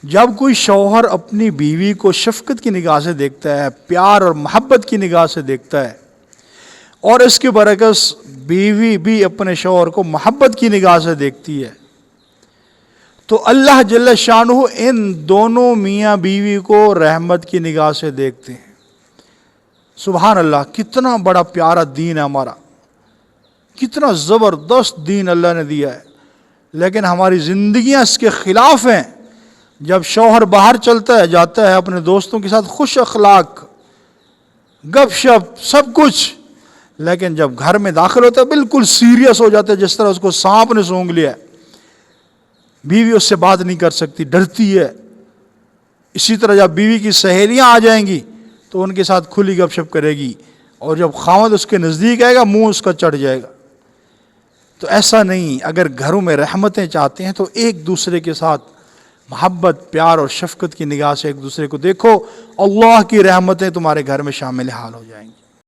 جب کوئی شوہر اپنی بیوی کو شفقت کی نگاہ سے دیکھتا ہے، پیار اور محبت کی نگاہ سے دیکھتا ہے، اور اس کے برعکس بیوی بھی اپنے شوہر کو محبت کی نگاہ سے دیکھتی ہے، تو اللہ جل شانہ ان دونوں میاں بیوی کو رحمت کی نگاہ سے دیکھتے ہیں۔ سبحان اللہ، کتنا بڑا پیارا دین ہے ہمارا، کتنا زبردست دین اللہ نے دیا ہے، لیکن ہماری زندگیاں اس کے خلاف ہیں۔ جب شوہر باہر چلتا ہے، جاتا ہے اپنے دوستوں کے ساتھ خوش اخلاق، گپ شپ، سب کچھ، لیکن جب گھر میں داخل ہوتا ہے بالکل سیریس ہو جاتا ہے، جس طرح اس کو سانپ نے سونگھ لیا ہے۔ بیوی اس سے بات نہیں کر سکتی، ڈرتی ہے۔ اسی طرح جب بیوی کی سہیلیاں آ جائیں گی تو ان کے ساتھ کھلی گپ شپ کرے گی، اور جب خاوند اس کے نزدیک آئے گا منہ اس کا چڑھ جائے گا۔ تو ایسا نہیں، اگر گھروں میں رحمتیں چاہتے ہیں تو ایک دوسرے کے ساتھ محبت، پیار اور شفقت کی نگاہ سے ایک دوسرے کو دیکھو، اللہ کی رحمتیں تمہارے گھر میں شامل حال ہو جائیں گی۔